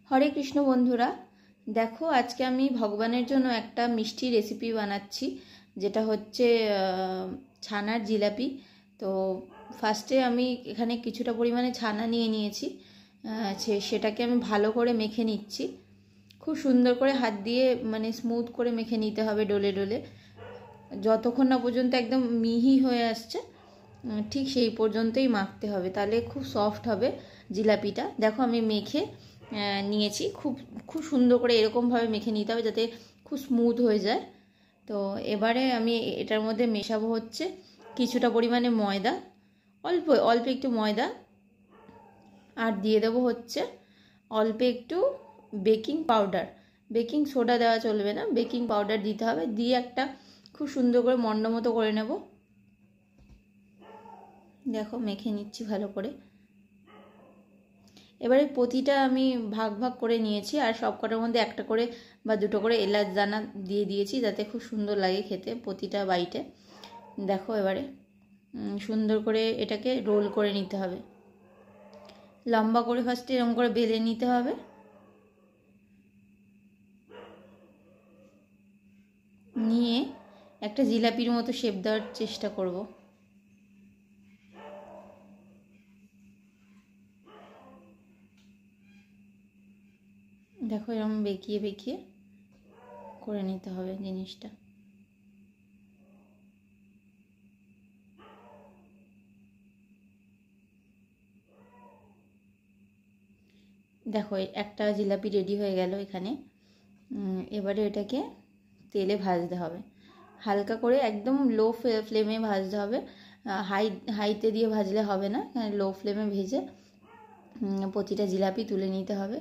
হরে কৃষ্ণ বন্ধুরা, দেখো আজকে আমি ভগবানের জন্য একটা মিষ্টি রেসিপি বানাচ্ছি, যেটা হচ্ছে ছানার জিলাপি। তো ফার্স্টে আমি এখানে কিছুটা পরিমাণে ছানা নিয়ে নিয়েছি। সেটাকে আমি ভালো করে মেখে নিচ্ছি। খুব সুন্দর করে হাত দিয়ে মানে স্মুথ করে মেখে নিতে হবে, ডলে ডলে, যতক্ষণ না পর্যন্ত একদম মিহি হয়ে আসছে ঠিক সেই পর্যন্তই মাখতে হবে, তাহলে খুব সফট হবে জিলাপিটা। দেখো আমি মেখে নিয়েছি, খুব খুব সুন্দর করে এরকমভাবে মেখে নিতে হবে যাতে খুব স্মুথ হয়ে যায়। তো এবারে আমি এটার মধ্যে মেশাবো হচ্ছে কিছুটা পরিমাণে ময়দা, অল্প অল্প একটু ময়দা, আর দিয়ে দেবো হচ্ছে অল্প একটু বেকিং পাউডার। বেকিং সোডা দেওয়া চলবে না, বেকিং পাউডার দিতে হবে। দিয়ে একটা খুব সুন্দর করে মন্ড মতো করে নেব। দেখো মেখে নিচ্ছি ভালো করে। এবারে প্রতিটা আমি ভাগ ভাগ করে নিয়েছি, আর সব কটার মধ্যে একটা করে বা দুটো করে এলাচ দানা দিয়ে দিয়েছি, যাতে খুব সুন্দর লাগে খেতে প্রতিটা বাইটে। দেখো এবারে সুন্দর করে এটাকে রোল করে নিতে হবে, লম্বা করে ফার্স্টে এরকম করে বেলে নিতে হবে। নিয়ে একটা জিলাপির মতো শেপ দেওয়ার চেষ্টা করব। দেখো এরকম বেঁকিয়ে বেঁকিয়ে করে নিতে হবে জিনিসটা। দেখো একটা জিলাপি রেডি হয়ে গেল এখানে। এবারে এটাকে তেলে ভাজতে হবে, হালকা করে, একদম লো ফ্লেমে ভাজতে হবে। হাইতে দিয়ে ভাজলে হবে না, লো ফ্লেমে ভেজে প্রতিটা জিলাপি তুলে নিতে হবে।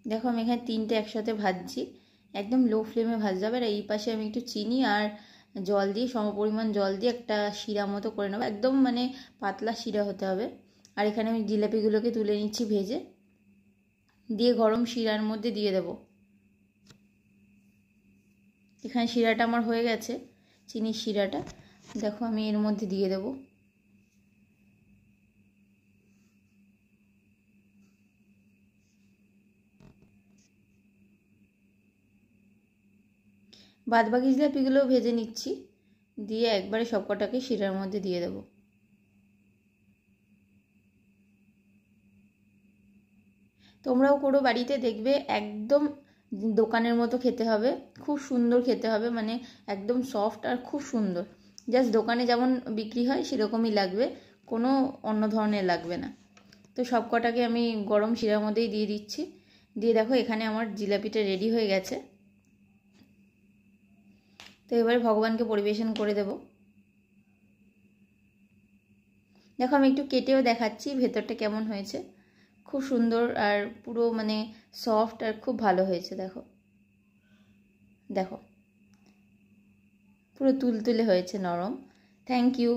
দেখো আমি এখানে তিনটে একসাথে ভাজছি, একদম লো ফ্লেমে ভাজতে হবে। আর এই পাশে আমি একটু চিনি আর জল দিয়ে, সমপরিমাণ জল দিয়ে একটা শিরা মতো করে নেবো, একদম মানে পাতলা শিরা হতে হবে। আর এখানে আমি জিলাপিগুলোকে তুলে নিচ্ছি ভেজে, দিয়ে গরম শিরার মধ্যে দিয়ে দেব। এখানে শিরাটা আমার হয়ে গেছে, চিনির শিরাটা। দেখো আমি এর মধ্যে দিয়ে দেব। বাদবাকি জিলাপিগুলো ভেজে নিচ্ছি, দিয়ে একবারে সবকটাকে শিরার মধ্যে দিয়ে দেব। তোমরাও করো বাড়িতে, দেখবে একদম দোকানের মতো খেতে হবে, খুব সুন্দর খেতে হবে, মানে একদম সফট আর খুব সুন্দর। জাস্ট দোকানে যেমন বিক্রি হয় সেরকমই লাগবে, কোনো অন্য ধরনের লাগবে না। তো সব কটাকে আমি গরম শিরার মধ্যেই দিয়ে দিচ্ছি। দিয়ে দেখো এখানে আমার জিলাপিটা রেডি হয়ে গেছে। তো এবারে ভগবানকে পরিবেশন করে দেব। দেখো আমি একটু কেটেও দেখাচ্ছি ভেতরটা কেমন হয়েছে, খুব সুন্দর আর পুরো মানে সফট আর খুব ভালো হয়েছে। দেখো দেখো পুরো তুলতুলে হয়েছে, নরম। Thank you.